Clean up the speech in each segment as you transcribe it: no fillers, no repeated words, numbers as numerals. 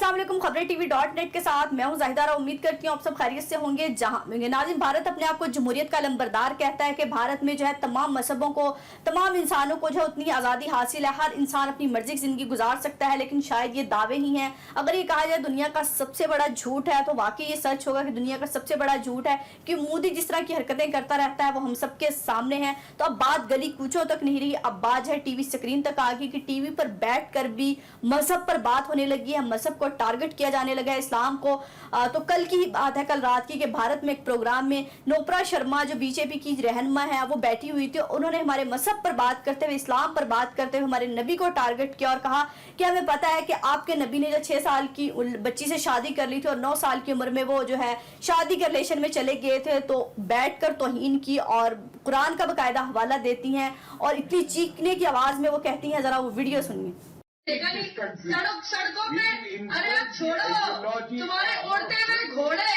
अस्सलाम वालेकुम, खबरें TV.net के साथ मैं हूं जाहिदा। उम्मीद करती हूं आप सब खैरियत से होंगे जहां होंगे। नाज़रीन, भारत अपने आप को जमहूरियत का लंबरदार कहता है कि भारत में जो है तमाम मजहबों को, तमाम इंसानों को जो है उतनी आज़ादी हासिल है। हर इंसान अपनी मर्जी की ज़िंदगी गुजार सकता है, लेकिन शायद ये दावे ही हैं। अगर ये कहा जाए दुनिया का सबसे बड़ा झूठ है तो वाकई ये सच होगा कि दुनिया का सबसे बड़ा झूठ है कि मोदी जिस तरह की हरकतें करता रहता है वो हम सबके सामने है। तो अब बात गली कूचों तक नहीं रही, अब बात है टीवी स्क्रीन तक आ गई कि टीवी पर बैठ कर भी मजहब पर बात होने लगी है, मजहब को टारगेट किया जाने लगा है, इस्लाम को। तो कल की ही बात है, कल रात की, कि भारत में एक प्रोग्राम में नोपरा शर्मा जो बीजेपी की रहनुमा है वो बैठी हुई थी। उन्होंने हमारे मजहब पर बात करते हुए, इस्लाम पर बात करते हुए हमारे नबी को टारगेट किया और कहा कि हमें पता है कि आपके नबी ने जो 6 साल की बच्ची से शादी कर ली थी और 9 साल की उम्र में वो जो है शादी के रिलेशन में चले गए थे, तो बैठकर तौहीन की और कुरान का बकायदा हवाला देती हैं और इतनी चीखने की आवाज में वो कहती हैं। जरा वो वीडियो सुनिए। सड़कों पे, अरे आप छोड़ो, तुम्हारे उड़ते हुए घोड़े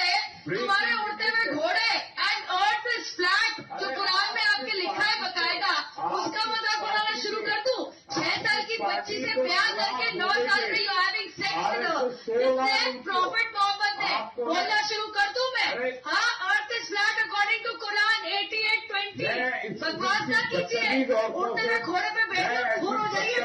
एंड अर्थ इज फ्लैट, जो कुरान में आपके लिखा है बकायदा, उसका मजाक उड़ाना शुरू कर दूं? 6 साल की बच्ची से प्यार करके 9 साल में you having sex with prophet Mohammad ने बोलना शुरू कर दूं मैं? हाँ, earth is flat according to Quran 88:20। बकवास ना कीजिए, उड़ते हुए घोड़े पे बैठकर खून हो जाइए।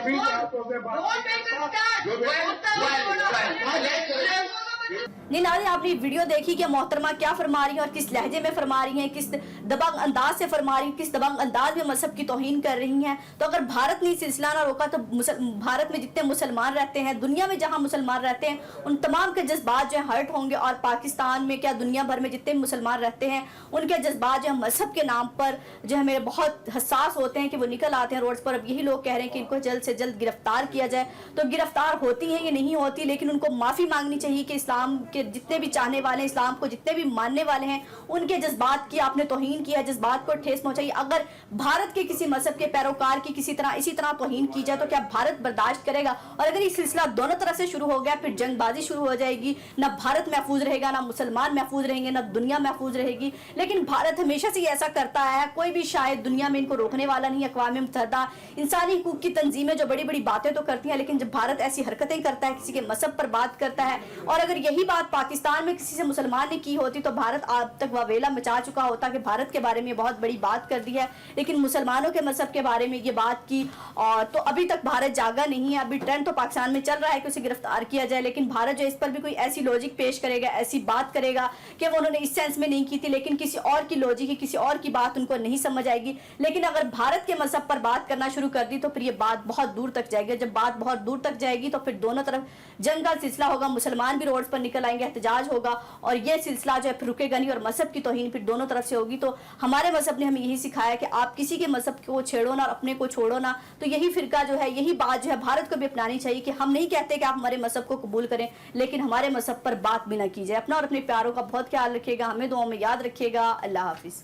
नहीं नाज़रीन, आपने वीडियो देखी कि मोहतरमा क्या फरमा रही है और किस लहजे में फरमा रही हैं, किस दबंग अंदाज से फरमा रही हैं, किस दबंग अंदाज में मजहब की तौहीन कर रही हैं। तो अगर भारत ने सिलसिला ना रोका तो भारत में जितने मुसलमान रहते हैं, दुनिया में जहां मुसलमान रहते हैं, उन तमाम के जज्बात जो है हर्ट होंगे। और पाकिस्तान में क्या दुनिया भर में जितने मुसलमान रहते हैं उनके जज्बात जो है मजहब के नाम पर जो है मेरे बहुत हसास होते हैं कि वो निकल आते हैं रोड पर। अब यही लोग कह रहे हैं कि इनको जल्द से जल्द गिरफ्तार किया जाए। तो गिरफ्तार होती हैं या नहीं होती, लेकिन उनको माफ़ी मांगनी चाहिए कि इस्लाम के जितने भी चाहने वाले हैं, इस्लाम को जितने भी मानने वाले हैं, उनके जज्बात की आपने तौहीन किया, जज्बात को ठेस पहुंचाई। अगर भारत के किसी मजहब के पैरोकार की इसी तरह तौहीन की जाए तो क्या भारत बर्दाश्त करेगा? और अगर ये सिलसिला दोनों तरफ से शुरू हो गया फिर जंगबाजी शुरू हो जाएगी। ना भारत महफूज रहेगा, ना मुसलमान महफूज रहेंगे, ना दुनिया महफूज रहेगी। लेकिन भारत हमेशा से ऐसा करता है, कोई भी शायद दुनिया में इनको रोकने वाला नहीं है। अक़वाम मुत्तहिदा इंसानी हकूक़ की तंजीमें जो बड़ी बड़ी बातें तो करती हैं, लेकिन जब भारत ऐसी हरकतें करता है, किसी के मजहब पर बात करता है, और अगर यही बात पाकिस्तान में किसी से मुसलमान ने की होती तो भारत अब तक वावेला मचा चुका होता कि भारत के बारे में बहुत बड़ी बात कर दी है, लेकिन मुसलमानों के मजहब के बारे में ये बात की। और तो अभी तक भारत जागा नहीं है। अभी ट्रेंड तो पाकिस्तान में चल रहा है कि उसे गिरफ्तार किया जाए, लेकिन भारत जो इस पर भी कोई ऐसी लॉजिक पेश करेगा, ऐसी बात करेगा कि वो उन्होंने इस सेंस में नहीं की थी, लेकिन किसी और की लॉजिक की, किसी और की बात उनको नहीं समझ आएगी। लेकिन अगर भारत के मजहब पर बात करना शुरू कर दी तो फिर ये बात बहुत दूर तक जाएगी। जब बात बहुत दूर तक जाएगी तो फिर दोनों तरफ जंग का सिलसिला होगा, मुसलमान भी रोड पर निकल आएंगे, एहतजाज होगा और ये सिलसिला जो है फिर रुकेगा नहीं और मजहब की तौहीन फिर दोनों तरफ से होगी। तो हमारे मजहब ने हमें यही सिखाया कि आप किसी के मजहब को छेड़ो ना और अपने को छोड़ो ना। तो यही फिरका जो है, यही बात जो है भारत को भी अपनानी चाहिए कि हम नहीं कहते कि आप हमारे मजहब को कबूल करें, लेकिन हमारे मजहब पर बात भी ना की जाए। अपना और अपने प्यारों का बहुत ख्याल रखिएगा, हमें दुआओं में याद रखिएगा। अल्लाह हाफिज।